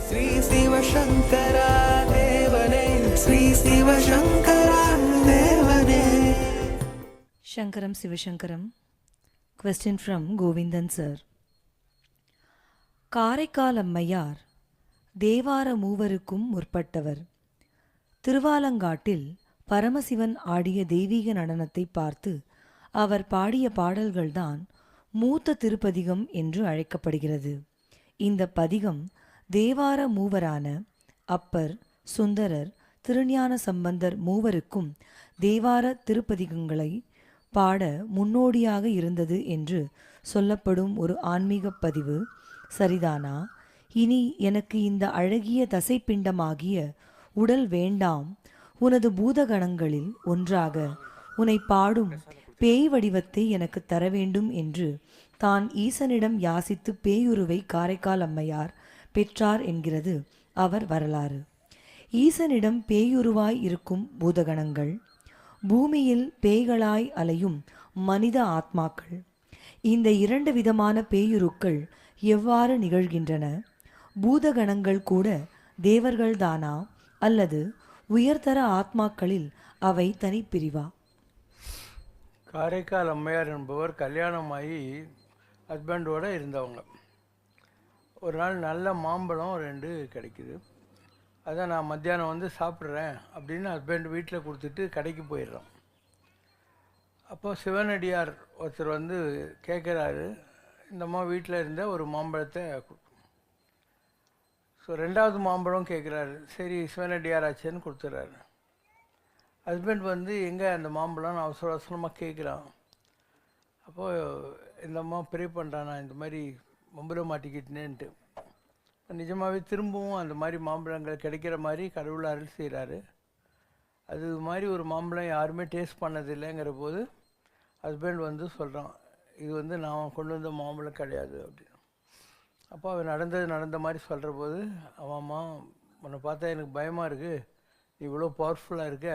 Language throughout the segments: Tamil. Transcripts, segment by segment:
ஸ்ரீ சிவசங்கரா தேவனே, ஸ்ரீ சிவசங்கரா தேவனே. Shankaram Sivashankaram. Question from Govindan sir. Karaikal அம்மையார் தேவார மூவருக்கும் முற்பட்டவர். திருவாலங்காட்டில் பரமசிவன் ஆடிய தெய்வீக நடனத்தை பார்த்து அவர் பாடிய பாடல்கள்தான் மூத்த திருப்பதிகம் என்று அழைக்கப்படுகிறது. இந்த பதிகம் தேவார மூவரான அப்பர், சுந்தரர், திருஞான சம்பந்தர் மூவருக்கும் தேவார திருப்பதிகங்களை பாட முன்னோடியாக இருந்தது என்று சொல்லப்படும் ஒரு ஆன்மீக பதிவு சரிதானா? இனி எனக்கு இந்த அழகிய தசைப்பிண்டமாகிய உடல் வேண்டாம், உனது பூதகணங்களில் ஒன்றாக உன்னை பாடும் பேய் வடிவத்தை எனக்கு தர வேண்டும் என்று தான் ஈசனிடம் யாசித்து பேயுருவை காரைக்கால் அம்மையார் பெற்றார் என்கிறது அவர் வரலாறு. ஈசனிடம் பேயுருவாய் இருக்கும் பூதகணங்கள் பூமியில் பேய்களாய் அலையும் மனித ஆத்மாக்கள். இந்த இரண்டு விதமான பேயுருக்கள் எவ்வாறு நிகழ்கின்றன? பூதகணங்கள் கூட தேவர்கள்தானா அல்லது உயர்தர ஆத்மாக்களில் அவை தனிப்பிரிவா? காரைக்கால் அம்மையார் என்பவர் கல்யாணமாகி ஹஸ்பண்டோடு இருந்தவங்க. ஒரு நாள் நல்ல மாம்பழம் 2 கிடைக்குது. அதான் நான் மத்தியானம் வந்து சாப்பிட்றேன் அப்படின்னு ஹஸ்பண்ட் வீட்டில் கொடுத்துட்டு கடைக்கு போயிடுறோம். அப்போ சிவனடியார் ஒருத்தர் வந்து கேட்குறாரு, இந்தம்மா வீட்டில் இருந்த ஒரு மாம்பழத்தை. ஸோ 2வது மாம்பழம் கேட்குறாரு. சரி சிவனடியார் ஆச்சேன்னு கொடுத்துட்றாரு. ஹஸ்பண்ட் வந்து எங்கே அந்த மாம்பழம் அவசர அவசரமாக கேட்குறான். அப்போது இந்தம்மா ப்ரே பண்ணுறான், நான் இந்த மாதிரி மம்புல மாட்டிக்கிட்டேன்ட்டு. நிஜமாகவே திரும்பவும் அந்த மாதிரி மாம்பழங்கள் கிடைக்கிற மாதிரி கடவுள் அருள் செய்கிறாரு. அது மாதிரி ஒரு மாம்பழம் யாருமே டேஸ்ட் பண்ணதில்லைங்கிற போது ஹஸ்பண்ட் வந்து சொல்கிறான், இது வந்து நான் கொண்டு வந்த மாம்பழம் கிடையாது அப்படின்னு. அப்போ அவன் நடந்த மாதிரி சொல்கிற போது, ஆமாம்மா உன்னை பார்த்தா எனக்கு பயமாக இருக்குது, நீ இவ்வளோ பவர்ஃபுல்லாக இருக்க,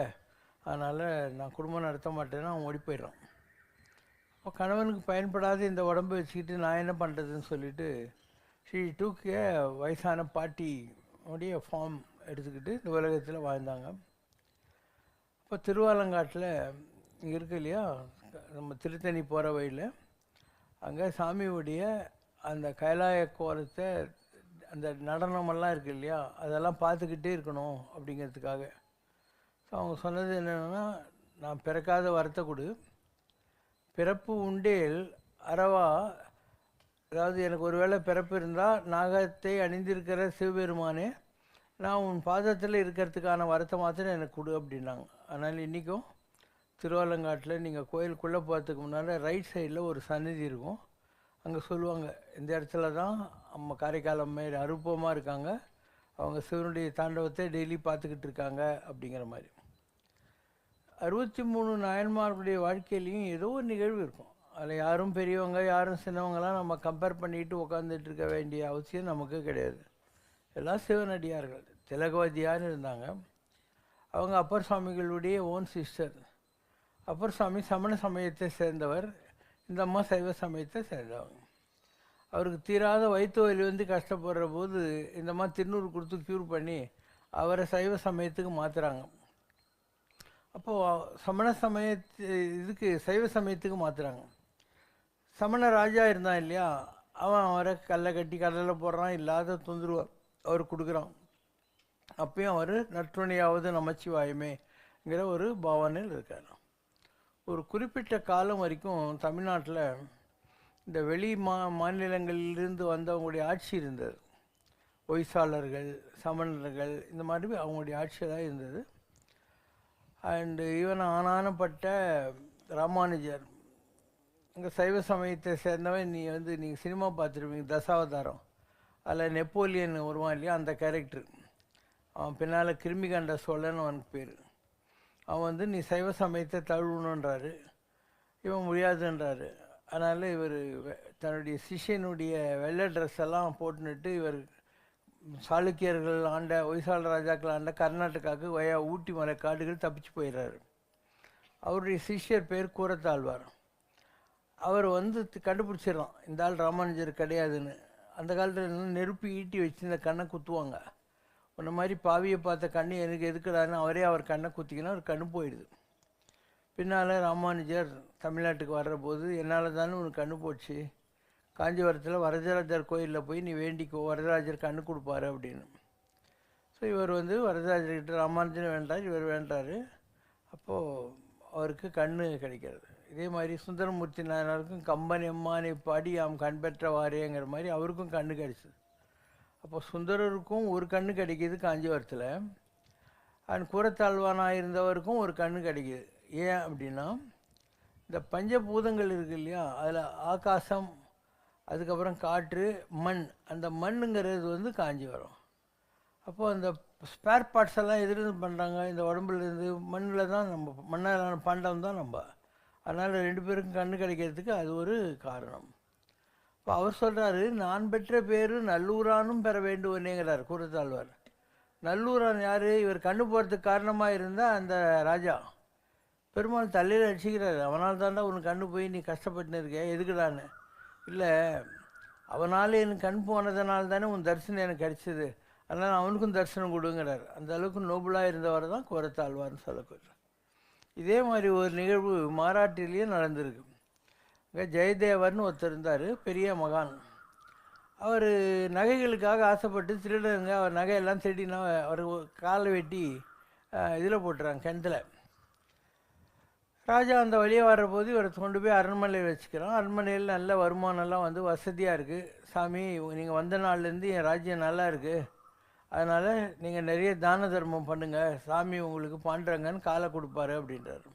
அதனால் நான் குடும்பம் நடத்த மாட்டேன்னு அவன் ஓடி போயிடுறான். அப்போ கணவனுக்கு பயன்படாத இந்த உடம்பை வச்சுக்கிட்டு நான் என்ன பண்ணுறதுன்னு சொல்லிவிட்டு ஷீ டூக் வயசான பாட்டி உடைய ஃபார்ம் எடுத்துக்கிட்டு இந்த உலகத்தில் வாழ்ந்தாங்க. இப்போ திருவாலங்காட்டில் இங்கே இருக்கு இல்லையா, நம்ம திருத்தணி போகிற வழியில் அங்கே சாமியுடைய அந்த கைலாய கோலத்தை, அந்த நடனமெல்லாம் இருக்குது இல்லையா, அதெல்லாம் பார்த்துக்கிட்டே இருக்கணும் அப்படிங்கிறதுக்காக. ஸோ அவங்க சொன்னது என்னென்னா, நான் பிறக்காத வரத்தை கொடு, பிறப்பு உண்டேல் அறவா, அதாவது எனக்கு ஒரு வேளை பிறப்பு இருந்தால் நாகத்தை அணிந்திருக்கிற சிவபெருமானே, நான் உன் பாதத்தில் இருக்கிறதுக்கான வரத்தை மாத்திரம் எனக்கு கொடு அப்படின்னாங்க. அதனால் இன்றைக்கும் திருவாலங்காட்டில் நீங்கள் கோயிலுக்குள்ளே போகிறதுக்கு முன்னால் ரைட் சைடில் ஒரு சந்நிதி இருக்கும். அங்கே சொல்லுவாங்க, இந்த இடத்துல தான் அம்மா காரைக்கால் அம்மையார் அருப்பமாக இருக்காங்க, அவங்க சிவனுடைய தாண்டவத்தை டெய்லி பார்த்துக்கிட்டு இருக்காங்க அப்படிங்கிற மாதிரி. 63 நாயன்மார்களுடைய வாழ்க்கையிலையும் ஏதோ ஒரு நிகழ்வு இருக்கும். அதில் யாரும் பெரியவங்க யாரும் சின்னவங்களாம் நம்ம கம்பேர் பண்ணிட்டு உட்காந்துட்டு இருக்க வேண்டிய அவசியம் நமக்கு கிடையாது. எல்லாம் சிவனடியார்கள். திலகவதியான்னு இருந்தாங்க. அவங்க அப்பர் சுவாமிகளுடைய ஓன் சிஸ்டர். அப்பர் சுவாமி சமண சமயத்தை சேர்ந்தவர், இந்த அம்மா சைவ சமயத்தை சேர்ந்தவங்க. அவருக்கு தீராத வயிற்று வலி வந்து கஷ்டப்படுற போது இந்த அம்மா திருநூறு கொடுத்து க்யூர் பண்ணி அவரை சைவ சமயத்துக்கு மாற்றுறாங்க. அப்போது சமண இதுக்கு சைவ சமயத்துக்கு மாற்றுறாங்க. சமண ராஜா இருந்தான் இல்லையா, அவரை கல்லை கட்டி கடலில் போடுறான், இல்லாத தொந்தரவு அவர் கொடுக்குறான். அப்பயும் அவர் நற்றுணையாவது நமச்சிவாயுமேங்கிற ஒரு பாவனையில் இருக்கார். ஒரு குறிப்பிட்ட காலம் வரைக்கும் தமிழ்நாட்டில் இந்த வெளி மாநிலங்களிலிருந்து வந்தவங்களுடைய ஆட்சி இருந்தது. ஒய்சாளர்கள், சமணர்கள், இந்த மாதிரி அவங்களுடைய ஆட்சி தான் இருந்தது. அண்டு ஈவன் ஆனானப்பட்ட ராமானுஜர், இங்கே சைவ சமயத்தை சேர்ந்தவன். நீங்கள் சினிமா பார்த்துருப்பீங்க தசாவதாரம், அதில் நெப்போலியன் வருவான் இல்லையா, அந்த கேரக்டர். அவன் பின்னால் கிருமிகண்ட சோழன்னு அவனுக்கு பேர். அவன் நீ சைவ சமயத்தை தழுவணுன்றாரு, இவன் முடியாதுன்றாரு. அதனால் இவர் தன்னுடைய சிஷ்யனுடைய வெள்ளை ட்ரெஸ் எல்லாம் போட்டுன்னுட்டு இவர் சாளுக்கியர்கள் ஆண்ட, ஒய்சால ராஜாக்கள் ஆண்ட கர்நாடகாவுக்கு ஊட்டி மலை காடுகள் தப்பிச்சு போயிடுறாரு. அவருடைய சிஷ்யர் பேர் கூரத்தாழ்வார். அவர் கண்டுபிடிச்சிடலாம் இந்த ஆள் ராமானுஜர் கிடையாதுன்னு. அந்த காலத்தில் நெருப்பு ஈட்டி வச்சு இந்த கண்ணை குத்துவாங்க. உன்ன மாதிரி பாவியை பார்த்த கண்ணு எனக்கு எதுக்குடான்னு அவரே அவர் கண்ணை குத்திக்கினா அவர் கண்ணு போயிடுது. பின்னால் ராமானுஜர் தமிழ்நாட்டுக்கு வர்ற போது என்னால் தானே உனக்கு கண்ணு போச்சு, காஞ்சிபுரத்தில் வரதராஜர் கோயிலில் போய் நீ வேண்டிக்கோ, வரதராஜர் கண்ணு கொடுப்பாரு அப்படின்னு. ஸோ இவர் வந்து வரதராஜர்கிட்ட ராமானுஜன் வேண்டார், இவர் வேண்டார். அப்போது அவருக்கு கண்ணு கிடைக்கிறது. இதே மாதிரி சுந்தரமூர்த்தி நாயனாருக்கும் கம்பன் எம்மானை பாடி ஆம் கண் பெற்றவாரேங்கிற மாதிரி அவருக்கும் கண்ணு கிடைச்சிது. அப்போ சுந்தரருக்கும் ஒரு கண்ணு கிடைக்கிது காஞ்சிபுரத்தில், அண்ட் கூரத்தாழ்வானாக இருந்தவருக்கும் ஒரு கண்ணு கிடைக்கிது. ஏன் அப்படின்னா இந்த பஞ்சபூதங்கள் இருக்குது இல்லையா, அதில் ஆகாசம், அதுக்கப்புறம் காற்று, மண். அந்த மண்ணுங்கிறது வந்து காஞ்சிபுரம். அப்போது அந்த ஸ்பேர் பார்ட்ஸ் எல்லாம் எதுலேருந்து பண்ணுறாங்க, இந்த உடம்புலேருந்து மண்ணில் தான், நம்ம மண்ணாலான பண்டம் தான் நம்ம. அதனால் 2 பேருக்கும் கண்ணு கிடைக்கிறதுக்கு அது ஒரு காரணம். இப்போ அவர் சொல்கிறாரு, நான் பெற்ற பேர் நல்லூரானும் பெற வேண்டுவனேங்கிறார் கூரத்தாழ்வார். நல்லூரான் யார்? இவர் கண்ணு போகிறதுக்கு காரணமாக இருந்தால் அந்த ராஜா பெருமாள் தலையில் அடிச்சுக்கிறாரு. அவனால் தாண்டா உனக்கு கண்ணு போய் நீ கஷ்டப்பட்டுன்னு இருக்க, எதுக்குடான்னு. இல்லை, அவனால் எனக்கு கண் போனதுனால தானே உன் தரிசனம் எனக்கு கிடைச்சிது, அதனால் அவனுக்கும் தரிசனம் கொடுங்கிறார். அந்த அளவுக்கு நோபலாக இருந்தவர் தான் கூரத்தாழ்வார்னு சொல்லக்கூடாது. இதே மாதிரி ஒரு நிகழ்வு மாராட்டிலேயே நடந்திருக்கு. இங்கே ஜெயதேவர்னு ஒருத்தர் இருந்தார், பெரிய மகான். அவர் நகைகளுக்காக ஆசைப்பட்டு திருடனுங்க அவர் நகையெல்லாம் திருடினா அவர் காலை வெட்டி இதில் போட்டுறாங்க, கிணத்துல. ராஜா அந்த வழியே வர்றபோது இவரை கொண்டு போய் அரண்மனையில் வச்சுக்கிறான். அரண்மனையில் நல்ல வருமானம்லாம் வந்து வசதியாக இருக்குது. சாமி, நீங்கள் வந்த நாள்லேருந்து என் ராஜ்யம் நல்லா இருக்குது, அதனால் நீங்கள் நிறைய தான தர்மம் பண்ணுங்கள், சாமி உங்களுக்கு பண்ணுறங்கன்னு காலை கொடுப்பாரு அப்படின்றாரு.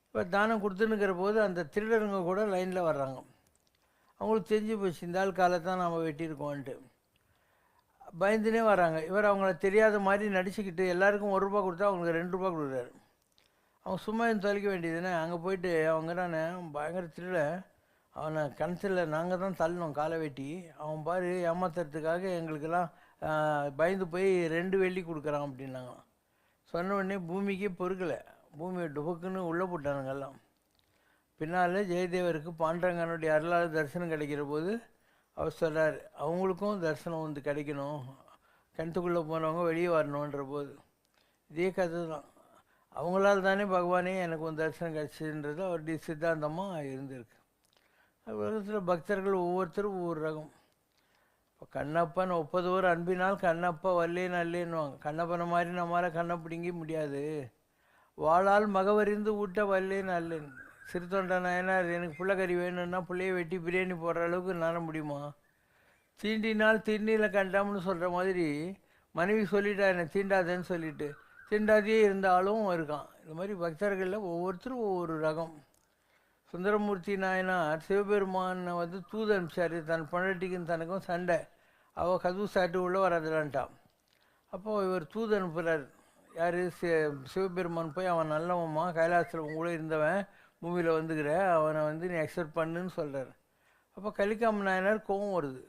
இப்போ தானம் கொடுத்துன்னுக்கிற போது அந்த திருடருங்க கூட லைனில் வர்றாங்க. அவங்களுக்கு தெரிஞ்சு போச்சு இந்த ஆள் காலை தான் நாம் வெட்டியிருக்கோன்ட்டு. பயந்துனே வராங்க. இவர் அவங்கள தெரியாத மாதிரி நடிச்சுக்கிட்டு எல்லாருக்கும் 1 ரூபா கொடுத்தா அவங்களுக்கு 2 ரூபா கொடுக்குறாரு. அவங்க சும்மா தொலைக்க வேண்டியதுன்னு அங்கே போயிட்டு அவங்க தானே பயங்கர திருட, அவனை கிணத்துல நாங்கள் தான் தள்ளணும் காலை வெட்டி, அவன் பாரு ஏமாத்துறதுக்காக எங்களுக்கெல்லாம் பயந்து போய் 2 வெள்ளி கொடுக்குறான் அப்படின்னாங்க. சொன்ன உடனே பூமிக்கே பொறுக்கலை, பூமியை டுபுக்குன்னு உள்ளே போட்டானுங்கெல்லாம். பின்னால் ஜெயதேவருக்கு பாண்டரங்கனுடைய அருளால் தரிசனம் கிடைக்கிற போது அவர் சொல்கிறார், அவங்களுக்கும் தரிசனம் வந்து கிடைக்கணும், கிணத்துக்குள்ளே போனவங்க வெளியே வரணுன்ற போது. இதே கதை தான், அவங்களால் தானே பகவானே எனக்கு ஒரு தரிசனம் கிடச்சின்றது அவருடைய சித்தாந்தமாக இருந்திருக்கு. உலகத்தில் பக்தர்கள் ஒவ்வொருத்தரும் ஒவ்வொரு ரகம். இப்போ கண்ணப்பன் 30 அன்பினால் கண்ணப்பா வல்லேன்னு அல்லேன்னுவாங்க. கண்ணப்பனை மாதிரி நம்மளால் கண்ணை பிடிங்க முடியாது. வாளால் மகவறிந்து ஊட்ட வல்லேன்னு அல்லேன். சிறுத்தொண்ட நாயனார் எனக்கு பிள்ளைக்கறி வேணும்னா பிள்ளைய வெட்டி பிரியாணி போடுற அளவுக்கு நான முடியுமா? தீண்டினால் தீண்டியில் கண்டாம்னு சொல்கிற மாதிரி மனைவி சொல்லிட்டா என்னை தீண்டாதேன்னு சொல்லிட்டு தீண்டாதே இருந்தாலும் இருக்கான். இந்த மாதிரி பக்தர்களில் ஒவ்வொருத்தரும் ஒவ்வொரு ரகம். சுந்தரமூர்த்தி நாயனார் சிவபெருமானை வந்து தூது அனுப்பிச்சார், தன் பொண்டாட்டிக்கும் தனக்கும் சண்டை, அவள் கதவு சாட்டு உள்ளே வராதுலான்ட்டான். அப்போது இவர் தூது அனுப்புகிறார். யார்? சிவபெருமான் போய் அவன் நல்லவம்மா, கைலாசத்தில் உங்களே இருந்தவன், பூமியில் வந்துக்கிற, அவனை வந்து நீ அக்செப்ட் பண்ணுன்னு சொல்கிறார். அப்போ கலிக்காம நாயனார் கோவம் வருது,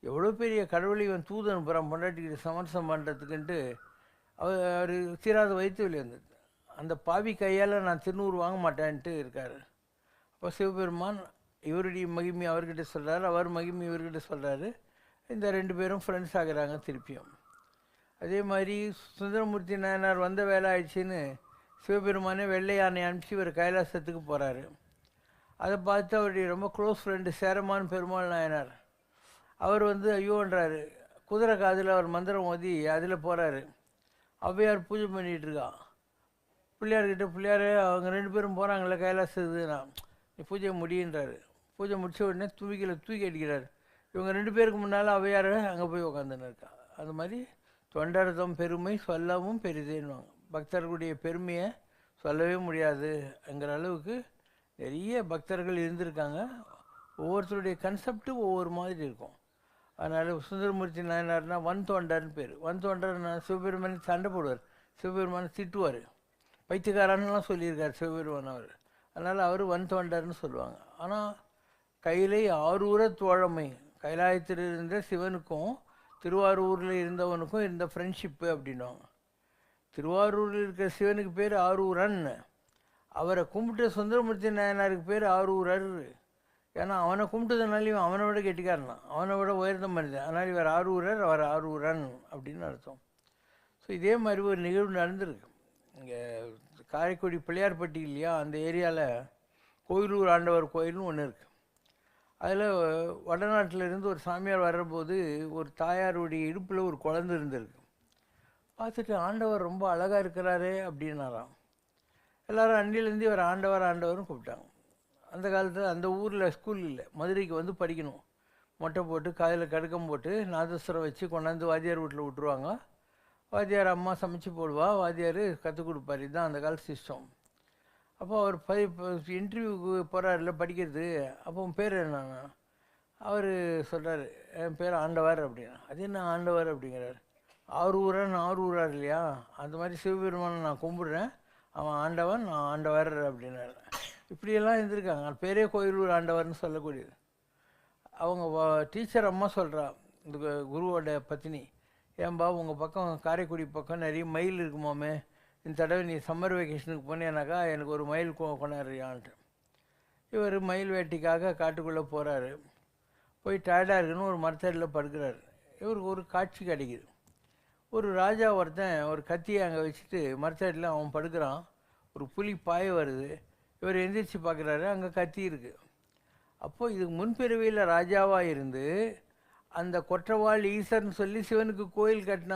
எவ்வளோ பெரிய கடவுளை இவன் தூது அனுப்புகிறான் பொண்டாட்டிக்கிட்ட சமரசம் பண்ணுறதுக்குன்ட்டு. அவர் தீராத வயிற்று வலி வந்தது. அந்த பாவி கையால் நான் திருநூறு வாங்க மாட்டேன்ட்டு இருக்கார். அப்போ சிவபெருமான் இவருடைய மகிமை அவர்கிட்ட சொல்கிறார், அவர் மகிமை இவர்கிட்ட சொல்கிறாரு. இந்த 2 பேரும் ஃப்ரெண்ட்ஸ் ஆகிறாங்க திருப்பியும். அதே மாதிரி சுந்தரமூர்த்தி நாயனார் வந்த வேலை ஆயிடுச்சின்னு சிவபெருமானே வெள்ளை யானை அனுப்பிச்சு இவர் கைலாசத்துக்கு போகிறாரு. அதை பார்த்து அவருடைய ரொம்ப க்ளோஸ் ஃப்ரெண்டு சேரமான் பெருமாள் நாயனார் அவர் வந்து ஐயோன்றாரு. குதிரை காதில் அவர் மந்திரம் ஓதி அதில் போகிறாரு. ஔவையார் பூஜை பண்ணிகிட்ருக்கா. பிள்ளையார்கிட்ட, பிள்ளையார் அவங்க 2 பேரும் போகிறாங்களே கைலாசத்துக்குன்னா, நீ பூஜை முடியுன்றாரு. பூஜை முடித்த உடனே தூக்கி அடிக்கிறார். இவங்க 2 பேருக்கு முன்னால் ஔவையார் அங்கே போய் உக்காந்துன்னு இருக்கா. அது மாதிரி தொண்டர்தம் பெருமை சொல்லவும் பெரிதேன்னுவாங்க. பக்தர்களுடைய பெருமையை சொல்லவே முடியாதுங்கிற அளவுக்கு நிறைய பக்தர்கள் இருந்திருக்காங்க. ஒவ்வொருத்தருடைய கன்செப்டு ஒவ்வொரு மாதிரி இருக்கும். அதனால் சுந்தரமூர்த்தி நாயனார்னா வன் தொண்டர்னு பேர். வன் தொண்டர்னா சிவபெருமானி சண்டை போடுவார், சிவபெருமானை திட்டுவார், பைத்தியக்காரன்லாம் சொல்லியிருக்கார் சிவபெருமான் அவர். அதனால் அவர் வன் தொண்டர்னு சொல்லுவாங்க. ஆனால் கையிலை ஆரூர தோழமை, கைலாயத்தில் இருந்த சிவனுக்கும் திருவாரூரில் இருந்தவனுக்கும் இருந்த ஃப்ரெண்ட்ஷிப்பு அப்படின்வாங்க. திருவாரூரில் இருக்கிற சிவனுக்கு பேர் ஆரூரன், அவரை கும்பிட்டு சுந்தரமூர்த்தி நாயனாருக்கு பேர் ஆரூரர். ஏன்னா அவனை கும்பிட்டதுனால இவன் அவனை விட கெட்டிக்காரனான், அவனை விட உயர்ந்த மனிதன், அதனால் இவர் ஆரூரர் அவர் ஆரூரன் அப்படின்னு அர்த்தம். ஸோ இதே மாதிரி ஒரு நிகழ்வு நடந்திருக்கு. இங்கே காரைக்குடி பிள்ளையார்பட்டி இல்லையா, அந்த ஏரியாவில் கோயிலூர் ஆண்டவர் கோயில்னு ஒன்று இருக்குது. அதில் வடநாட்டிலேருந்து ஒரு சாமியார் வர்றபோது ஒரு தாயாருடைய இடுப்பில் ஒரு குழந்தை இருந்திருக்கு. பார்த்துட்டு ஆண்டவர் ரொம்ப அழகாக இருக்கிறாரே அப்படின்னாராம். எல்லோரும் அன்னிலேருந்து இவர் ஆண்டவர் ஆண்டவர்னு கூப்பிட்டாங்க. அந்த காலத்தில் அந்த ஊரில் ஸ்கூல் இல்லை, மதுரைக்கு வந்து படிக்கணும். மொட்டை போட்டு காதில் கடுக்கம் போட்டு நாதஸ்வரம் வச்சு கொண்டாந்து வாத்தியார் வீட்டில் விட்டுருவாங்க. வாத்தியார் அம்மா சமைச்சு போடுவா, வாத்தியார் கற்றுக் கொடுப்பார். இதுதான் அந்த கால சிஸ்டம். அப்போ அவர் இன்டர்வியூக்கு போகிறாருல படிக்கிறது. அப்போ உன் பேர் என்னன்னா, அவர் சொல்கிறார் என் பேர் ஆண்டவர் அப்படின்னா. அது என்ன ஆண்டவர் அப்படிங்கிறார். ஆரூரன் ஆரூரார் இல்லையா, அந்த மாதிரி சிவபெருமானை நான் கும்பிடுறேன், அவன் ஆண்டவன் நான் ஆண்டவர் அப்படின்னாரு. இப்படியெல்லாம் இருந்திருக்காங்க. பேரே கோயிலூர் ஆண்டவர்னு சொல்லக்கூடியது. அவங்க டீச்சர் அம்மா சொல்கிறா, இந்த குருவோட பத்தினி, ஏன்பா உங்கள் பக்கம் காரைக்குடி பக்கம் நிறைய மயில் இருக்குமாமே, இந்த தடவை நீ சம்மர் வெக்கேஷனுக்கு போனேனாக்கா எனக்கு ஒரு மயில் கொண்டாடுறியான்ட்டு. இவர் மயில் வேட்டிக்காக காட்டுக்குள்ளே போகிறாரு. போய் டயர்டாக இருக்குன்னு ஒரு மரத்தடியில் படுக்கிறாரு. இவருக்கு ஒரு காட்சி கிடைக்குது. ஒரு ராஜா ஒருத்தன் ஒரு கத்தியை அங்கே வச்சுட்டு மரத்தடியில் அவன் படுக்கிறான். ஒரு புலி பாய வருது. இவர் எந்திரிச்சு பார்க்குறாரு, அங்கே கத்தி இருக்குது. அப்போது இதுக்கு முன்பிறவியில் ராஜாவாக இருந்து அந்த கொற்றவாள் ஈசர்னு சொல்லி சிவனுக்கு கோயில் கட்டின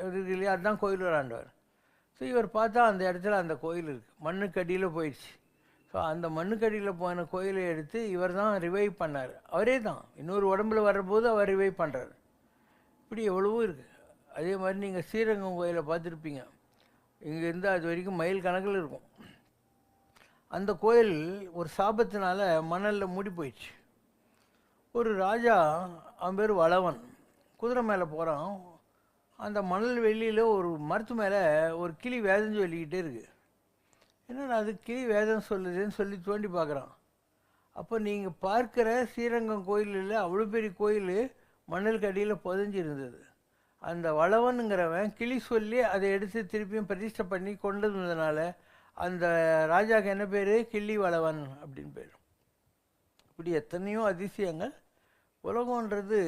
இருக்கு இல்லையா, அதுதான் கோயிலூர் ஆண்டவர். ஸோ இவர் பார்த்தா அந்த இடத்துல அந்த கோயில் இருக்குது, மண்ணுக்கடியில் போயிடுச்சு. ஸோ அந்த மண்ணுக்கடியில் போன கோயிலை எடுத்து இவர் தான் ரிவைவ் பண்ணார். அவரே தான் இன்னொரு உடம்புல வர்றபோது அவர் ரிவைவ் பண்ணுறாரு. இப்படி எவ்வளவோ இருக்குது. அதே மாதிரி நீங்கள் ஸ்ரீரங்கம் கோயிலை பார்த்துருப்பீங்க. இங்கேருந்து அது வரைக்கும் மைல் கணக்கில் இருக்கும். அந்த கோயில் ஒரு சாபத்தினால மணலில் மூடி போயிடுச்சு. ஒரு ராஜா, அவன் பேர் வளவன், குதிரை மேலே போகிறான். அந்த மணல் வெளியில் ஒரு மரத்து மேலே ஒரு கிளி வேதம் சொல்லிக்கிட்டே இருக்குது. என்னடா அது கிளி வேதம் சொல்லுதுன்னு சொல்லி தோண்டி பார்க்குறான். அப்போ நீங்கள் பார்க்குற ஸ்ரீரங்கம் கோயிலில் அவ்வளோ பெரிய கோயில் மணல் கடியில் புதஞ்சி இருந்தது. அந்த வளவனுங்கிறவன் கிளி சொல்லி அதை எடுத்து திருப்பியும் பிரதிஷ்டை பண்ணி கொண்டு வந்ததுனால அந்த ராஜாவுக்கு என்ன பேர், கிள்ளி வளவன் அப்படின்னு பேர். இப்படி எத்தனையோ அதிசயங்கள். உலகன்றது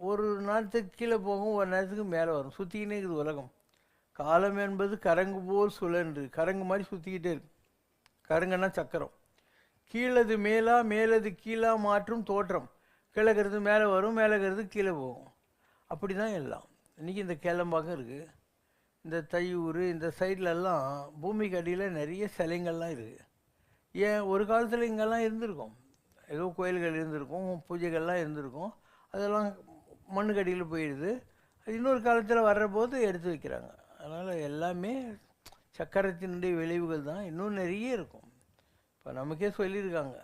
ஒரு நேரத்துக்கு கீழே போகும், ஒரு நேரத்துக்கு மேலே வரும், சுற்றிக்கினே இருக்குது உலகம். காலம் என்பது கரங்கு போல் சுழன்று, கரங்கு மாதிரி சுற்றிக்கிட்டே இருக்கு. கரங்குன்னா சக்கரம். கீழது மேலா மேலது கீழா மாற்றும் தோற்றம். கிழக்கிறது மேலே வரும், மேலேக்கிறது கீழே போகும். அப்படி தான் எல்லாம். இன்றைக்கி இந்த கேளம்பாக்கம் இருக்குது, இந்த தையூர், இந்த சைட்லெல்லாம் பூமிக்கு அடியில் நிறைய சிலைங்கள்லாம் இருக்குது. ஏன் ஒரு காலத்தில் இங்கெல்லாம் இருந்திருக்கும், ஏதோ கோயில்கள் இருந்திருக்கும், பூஜைகள்லாம் இருந்திருக்கும். அதெல்லாம் மண்ணுக்கு அடியில் போயிடுது. அது இன்னொரு காலத்தில் வர்றபோது எடுத்து வைக்கிறாங்க. அதனால் எல்லாமே சக்கரத்தினுடைய விளைவுகள் தான். இன்னும் நிறைய இருக்கும். இப்போ நமக்கே சொல்லியிருக்காங்க,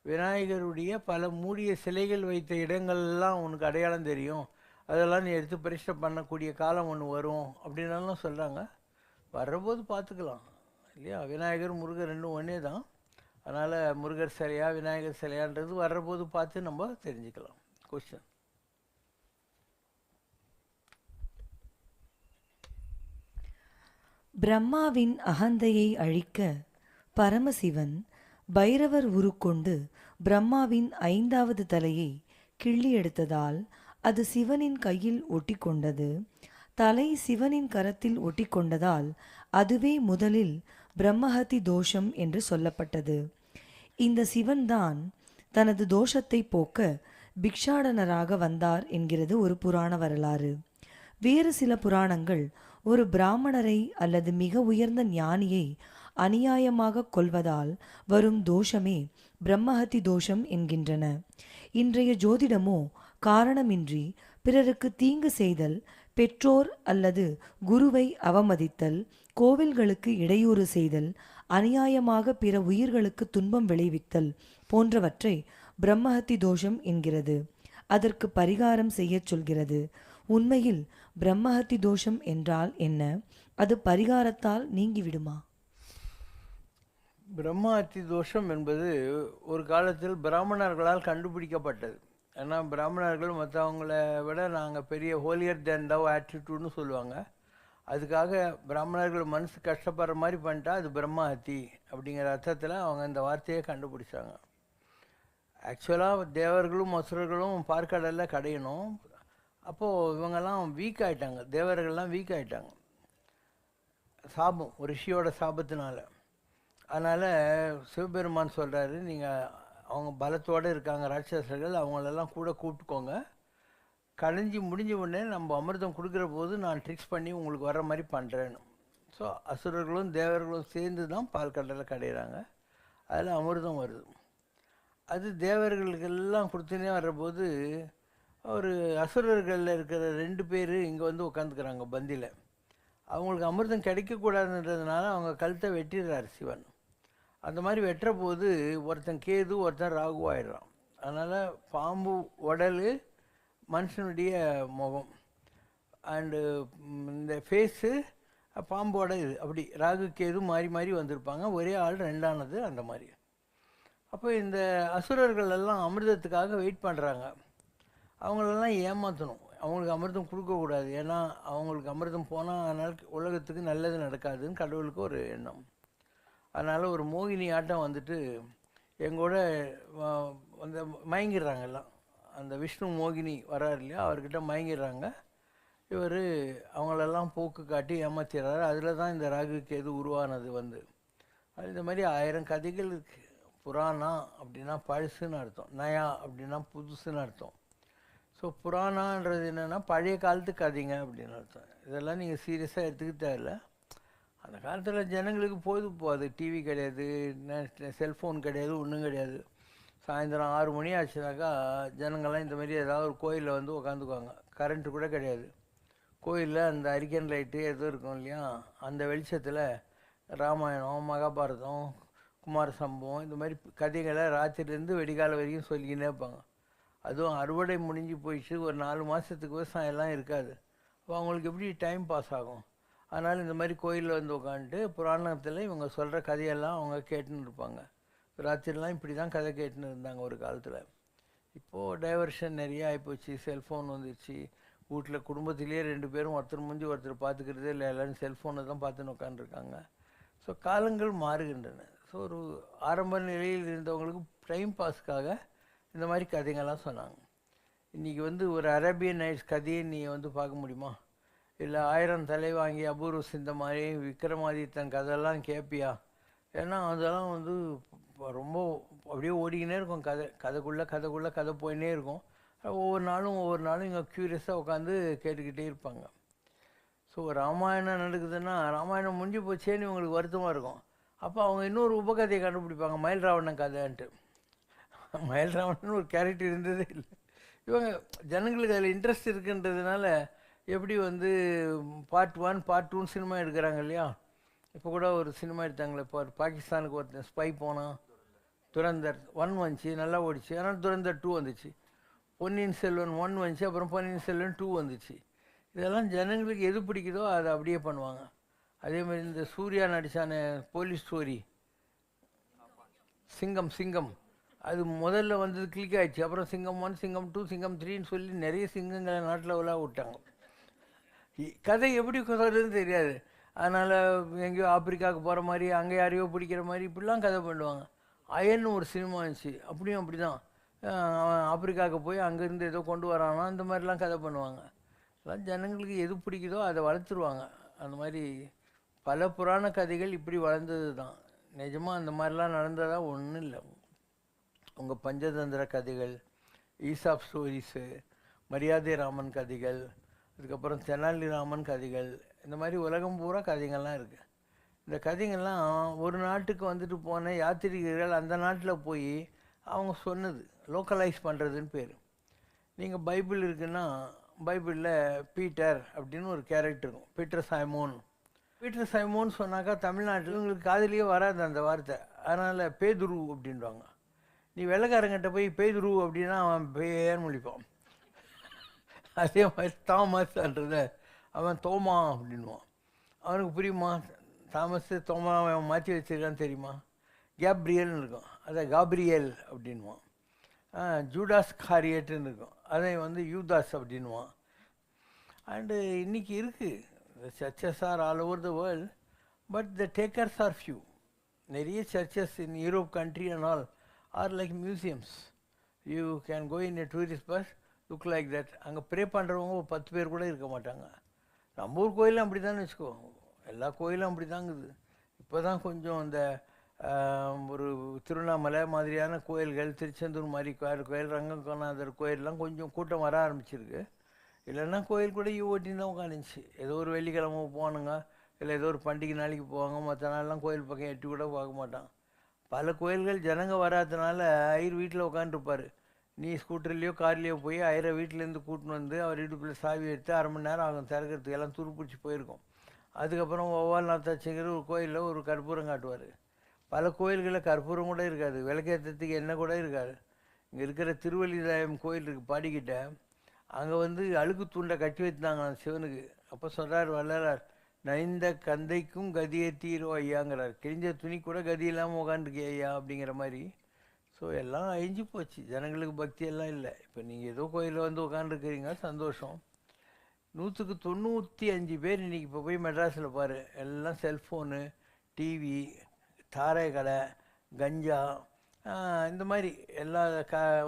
விநாயகருடைய பல மூடிய சிலைகள் வைத்த இடங்கள்லாம் உனக்கு அடையாளம் தெரியும், அதெல்லாம் நீ எடுத்து பரிசு பண்ணக்கூடிய காலம் ஒன்று வரும் அப்படின்னாலும் சொல்கிறாங்க. வர்றபோது பார்த்துக்கலாம் இல்லையா. விநாயகர் முருகர் ரெண்டும் ஒன்றே தான். அதனால் முருகர் சிலையா விநாயகர் சிலையான்றது வர்றபோது பார்த்து நம்ம தெரிஞ்சுக்கலாம். கொஸ்டின். பிரம்மாவின் அகந்தையை அழிக்க பரமசிவன் பைரவர் உருக்கொண்டு பிரம்மாவின் 5வது தலையை கிள்ளி எடுத்ததால் அது சிவனின் கையில் ஒட்டிக்கொண்டது. தலை சிவனின் கரத்தில் ஒட்டிக்கொண்டதால் அதுவே முதலில் பிரம்மஹத்தி தோஷம் என்று சொல்லப்பட்டது. இந்த சிவன்தான் தனது தோஷத்தை போக்க பிக்ஷாடனராக வந்தார் என்கிறது ஒரு புராண வரலாறு. வேறு சில புராணங்கள் ஒரு பிராமணரை அல்லது மிக உயர்ந்த ஞானியை அநியாயமாக கொல்வதால் வரும் தோஷமே பிரம்மஹத்தி தோஷம் என்கின்றன. இன்றைய ஜோதிடமோ காரணமின்றி பிறருக்கு தீங்கு செய்தல், பெற்றோர் அல்லது குருவை அவமதித்தல், கோவில்களுக்கு இடையூறு செய்தல், அநியாயமாக பிற உயிர்களுக்கு துன்பம் விளைவித்தல் போன்றவற்றை பிரம்மஹத்தி தோஷம் என்கிறது. அதற்கு பரிகாரம் செய்யச் சொல்கிறது. உண்மையில் பிரம்மஹத்தி தோஷம் என்றால் என்ன? அது பரிகாரத்தால் நீங்கிவிடுமா? பிரம்மஹத்தி தோஷம் என்பது ஒரு காலத்தில் பிராமணர்களால் கண்டுபிடிக்கப்பட்டது. ஏன்னா பிராமணர்கள் மற்றவங்களை விட நாங்கள் பெரிய ஹோலியர் தேன் தவ் ஆட்டிடியூட்னு சொல்லுவாங்க. அதுக்காக பிராமணர்கள் மனசு கஷ்டப்படுற மாதிரி பண்ணிட்டா அது பிரம்மஹத்தி அப்படிங்கிற அர்த்தத்தில் அவங்க இந்த வார்த்தையை கண்டுபிடிச்சாங்க. ஆக்சுவலாக தேவர்களும் அசுரர்களும் பார்க்கடலில் கடையணும். அப்போது இவங்கெல்லாம் வீக் ஆகிட்டாங்க, தேவர்கள்லாம் வீக் ஆகிட்டாங்க, சாபம், ஒரு ரிஷியோட சாபத்தினால. அதனால் சிவபெருமான் சொல்கிறாரு, நீங்கள் அவங்க பலத்தோடு இருக்காங்க ராட்சசர்கள், அவங்களெல்லாம் கூட கூப்பிட்டுக்கோங்க, கடைஞ்சி முடிஞ்ச உடனே நம்ம அமிர்தம் கொடுக்குற போது நான் ட்ரிக்ஸ் பண்ணி உங்களுக்கு வர்ற மாதிரி பண்ணுறேன்னு. ஸோ அசுரர்களும் தேவர்களும் சேர்ந்து தான் பால் கடலில் கடையிறாங்க, அதில் அமிர்தம் வருது. அது தேவர்களுக்கெல்லாம் கொடுத்துனே வர்றபோது ஒரு அசுரர்களில் இருக்கிற 2 பேர் இங்கே வந்து உட்காந்துக்கிறாங்க பந்தியில். அவங்களுக்கு அமிர்தம் கிடைக்கக்கூடாதுன்றதுனால அவங்க கழுத்தை வெட்டிடுறார் சிவன். அந்த மாதிரி வெட்டுற போது ஒருத்தன் கேது, ஒருத்தன் ராகு ஆயிடுறான். அதனால் பாம்பு உடல், மனுஷனுடைய முகம் அண்டு இந்த ஃபேஸு பாம்போட இது, அப்படி ராகு கேது மாறி மாறி வந்திருப்பாங்க, ஒரே ஆள் 2ஆனது அந்த மாதிரி. அப்போ இந்த அசுரர்கள் எல்லாம் அமிர்தத்துக்காக வெயிட் பண்ணுறாங்க. அவங்களெல்லாம் ஏமாற்றணும், அவங்களுக்கு அமிர்தம் கொடுக்கக்கூடாது, ஏன்னா அவங்களுக்கு அமிர்தம் போனால் அதனால் உலகத்துக்கு நல்லது நடக்காதுன்னு கடவுளுக்கு ஒரு எண்ணம். அதனால் ஒரு மோகினி ஆட்டம் வந்துட்டு எங்கூட வந்து மயங்கிடுறாங்க எல்லாம். அந்த விஷ்ணு மோகினி வராரு இல்லையா, அவர்கிட்ட மயங்கிடுறாங்க. இவர் அவங்களெல்லாம் போக்கு காட்டி ஏமாத்திடுறாரு. அதில் தான் இந்த ராகு கேது உருவானது வந்து. அது இந்த மாதிரி 1000 கதைகள் இருக்குது. புராணா அப்படின்னா பழசுன்னு அர்த்தம், நயா அப்படின்னா புதுசுன்னு அர்த்தம். ஸோ புராணான்றது என்னென்னா பழைய காலத்து கதைங்க அப்படின்னு அர்த்தம். இதெல்லாம் நீங்கள் சீரியஸாக எடுத்துக்க தேவையில்ல. அந்த காலத்தில் ஜனங்களுக்கு பொழுது போகாது, டிவி கிடையாது, செல்ஃபோன் கிடையாது, ஒன்றும் கிடையாது. சாயந்தரம் 6 மணி ஆச்சுனாக்கா ஜனங்கள்லாம் இந்த மாதிரி ஏதாவது ஒரு கோயிலில் வந்து உக்காந்துக்குவாங்க. கரண்ட்டு கூட கிடையாது. கோயிலில் அந்த அரிக்கன் லைட்டு எதுவும் இருக்கும் இல்லையா, அந்த வெளிச்சத்தில் ராமாயணம், மகாபாரதம், குமார சம்பவம், இந்த மாதிரி கதைகளை ராத்திரிலேருந்து வெடிகால வரைக்கும் சொல்லிக்கினே இருப்பாங்க. அதுவும் அறுவடை முடிஞ்சு போயிடுச்சு, ஒரு 4 மாதத்துக்கு விவசாயம் எல்லாம் இருக்காது. அப்போ அவங்களுக்கு எப்படி டைம் பாஸ் ஆகும்? அதனால் இந்த மாதிரி கோயிலில் வந்து உட்காந்துட்டு புராணத்தில் இவங்க சொல்கிற கதையெல்லாம் அவங்க கேட்டுன்னு இருப்பாங்க. ராத்திரிலாம் இப்படி தான் கதை கேட்டுன்னு இருந்தாங்க ஒரு காலத்தில். இப்போது டைவர்ஷன் நிறைய ஆகிப்போச்சு, செல்ஃபோன் வந்துடுச்சு. வீட்டில் குடும்பத்திலேயே 2 பேரும் ஒருத்தர் முடிஞ்சு ஒருத்தர் பார்த்துக்கிறதே இல்லை, எல்லோரும் செல்ஃபோனை தான் பார்த்துன்னு உட்காந்துருக்காங்க. ஸோ காலங்கள் மாறுகின்றன. ஸோ ஒரு ஆரம்ப நிலையில் இருந்தவங்களுக்கு டைம் பாஸ்க்காக இந்த மாதிரி கதைங்கள்லாம் சொன்னாங்க. இன்றைக்கி வந்து ஒரு அரேபியன் நைட்ஸ் கதையை நீங்கள் வந்து பார்க்க முடியுமா? இல்லை 1000 தலை வாங்கி அபூர்வ சிந்த மாதிரி விக்ரமாதித்தன் கதையெல்லாம் கேட்பியா? ஏன்னா அதெல்லாம் வந்து ரொம்ப அப்படியே ஓடிக்கினே இருக்கும், கதைக்குள்ளே கதை போயின்னே இருக்கும். ஒவ்வொரு நாளும் இங்கே க்யூரியஸாக உட்காந்து கேட்டுக்கிட்டே இருப்பாங்க. ஸோ ராமாயணம் நடக்குதுன்னா ராமாயணம் முடிஞ்சு போச்சேன்னு இவங்களுக்கு வருத்தமாக இருக்கும். அப்போ அவங்க இன்னொரு உபகதையை கண்டுபிடிப்பாங்க, மயில் ராவணன் கதைன்ட்டு. மயில் ராவணன் ஒரு கேரக்டர் இருந்ததே இல்லை. இவங்க ஜனங்களுக்கு அதில் இன்ட்ரெஸ்ட் இருக்குன்றதுனால எப்படி வந்து பார்ட் 1 பார்ட் 2 சினிமா எடுக்கிறாங்க இல்லையா. இப்போ கூட ஒரு சினிமா எடுத்தாங்களே, இப்போ பாகிஸ்தானுக்கு ஒருத்தன் ஸ்பை போனான், துரந்தர் 1 வந்துச்சு, நல்லா ஓடிச்சு. ஆனால் துரந்தர் 2 வந்துச்சு. பொன்னியின் செல்வன் 1 வந்துச்சு, அப்புறம் பொன்னியின் செல்வன் 2 வந்துச்சு. இதெல்லாம் ஜனங்களுக்கு எது பிடிக்குதோ அதை அப்படியே பண்ணுவாங்க. அதேமாதிரி இந்த சூர்யா நடித்தான போலீஸ் ஸ்டோரி சிங்கம், அது முதல்ல வந்தது கிளிக் ஆகிடுச்சு. அப்புறம் சிங்கம் 1, சிங்கம் 2, சிங்கம் 3ன்னு சொல்லி நிறைய சிங்கங்களை நாட்டில் உலா விட்டாங்க. கதை எப்படி சொல்கிறதுன்னு தெரியாது. அதனால் எங்கேயோ ஆப்பிரிக்காவுக்கு போகிற மாதிரி, அங்கே யாரையோ பிடிக்கிற மாதிரி இப்படிலாம் கதை பண்ணுவாங்க. அயன்னு ஒரு சினிமா இருந்துச்சு, அப்படியும் அப்படி தான். அவன் ஆப்பிரிக்காவுக்கு போய் அங்கேருந்து ஏதோ கொண்டு வரானா, அந்த மாதிரிலாம் கதை பண்ணுவாங்க. அதெல்லாம் ஜனங்களுக்கு எது பிடிக்குதோ அதை வளர்த்துருவாங்க. அந்த மாதிரி பல புராண கதைகள் இப்படி வளர்ந்தது தான். நிஜமாக அந்த மாதிரிலாம் நடந்ததாக ஒன்றும் இல்லை. உங்கள் பஞ்சதந்திர கதைகள், ஈசாப் ஸ்டோரிஸு, மரியாதை ராமன் கதைகள், அதுக்கப்புறம் தெனாலி ராமன் கதைகள், இந்த மாதிரி உலகம் பூரா கதைகள்லாம் இருக்குது. இந்த கதைகள்லாம் ஒரு நாட்டுக்கு வந்துட்டு போன யாத்திரிகர்கள் அந்த நாட்டில் போய் அவங்க சொன்னது, லோக்கலைஸ் பண்ணுறதுன்னு பேர். நீங்கள் பைபிள் இருக்குன்னா பைபிளில் பீட்டர் அப்படின்னு ஒரு கேரக்டர் இருக்கும், பீட்டர் சைமோன் சொன்னாக்கா தமிழ்நாட்டில் உங்களுக்கு காதலியே வராது அந்த வார்த்தை. அதனால் பேதுரு அப்படின்வாங்க. நீ வெள்ளைக்காரங்கிட்ட போய் பேதுரு அப்படின்னா அவன் பேர் முழிப்பான். அதே மாதிரி தாமஸ்ன்றத அவன் தோமா அப்படின்வான். அவனுக்கு புரியுமா? தாமஸ் தோமா அவன் மாற்றி வச்சிருக்கான்னு தெரியுமா? கேப்ரியல்னு இருக்கும், அதை காப்ரியல் அப்படின்வான். ஜூடாஸ் காரியட்டுன்னு இருக்கும், அதை வந்து யூதாஸ் அப்படின்வான். அண்டு இன்றைக்கி இருக்குது, the churches are all over the world, but the takers are few. நிறைய churches in Europe country and all are like museums. You can go in a tourist bus look like that. அங்கே ப்ரே பண்ணுறவங்க ஒரு 10 பேர் கூட இருக்க மாட்டாங்க. நம்ம ஊர் கோயிலும் அப்படி தானே வச்சுக்கோ, எல்லா கோயிலும் அப்படி தாங்குது. இப்போ தான் கொஞ்சம் இந்த ஒரு திருவண்ணாமலை மாதிரியான கோயில்கள், திருச்செந்தூர் மாதிரி கோயில், ரங்கநாதர் கோயிலெலாம் கொஞ்சம் கூட்டம் வர ஆரம்பிச்சிருக்கு. இல்லைன்னா கோயில் கூட ஓட்டின்னு தான் உட்காந்துச்சு. ஏதோ ஒரு வெள்ளிக்கிழமை போகணுங்க, இல்லை ஏதோ ஒரு பண்டிகை நாளைக்கு போவாங்க, மற்ற நாள்லாம் கோயில் பக்கம் எட்டி கூட பார்க்க மாட்டான். பல கோயில்கள் ஜனங்க வராதனால ஐயர் வீட்டில் உட்காந்துருப்பார். நீ ஸ்கூட்டர்லேயோ கார்லேயோ போய் ஐயரை வீட்டிலேருந்து கூட்டின்னு வந்து அவர் இடுப்பில் சாவி எடுத்து 1/2 மணி நேரம் ஆகும் திறக்கிறதுக்கு, எல்லாம் துருப்பிடிச்சி போயிருக்கும். அதுக்கப்புறம் ஒவ்வால் நாத்தாச்சிங்கிற ஒரு கோயிலில் ஒரு கற்பூரம் காட்டுவார். பல கோயில்களில் கற்பூரம் கூட இருக்காது, விளக்கேற்றத்துக்கு எண்ணெய் கூட இருக்காது. இங்கே இருக்கிற திருவள்ளிதாயம் கோயில் இருக்குது பாடிக்கிட்ட, அங்கே அழுக்கு தூண்டை கட்டி வைத்தாங்க சிவனுக்கு. அப்போ சொல்கிறார் வள்ளலார், நைந்த கந்தைக்கும் கதியை தீரோ ஐயாங்கிறார். கிழிஞ்ச துணி கூட கதி இல்லாமல் உட்காந்துருக்கே ஐயா அப்படிங்கிற மாதிரி. ஸோ எல்லாம் அழிஞ்சு போச்சு, ஜனங்களுக்கு பக்தி எல்லாம் இல்லை. இப்போ நீங்கள் ஏதோ கோயிலில் உட்காந்துருக்கிறீங்க, சந்தோஷம். 100க்கு 95 பேர் இன்றைக்கி இப்போ போய் மெட்ராஸில் பாரு, எல்லாம் செல்ஃபோனு, டிவி, தாரை கடை, கஞ்சா, இந்த மாதிரி எல்லா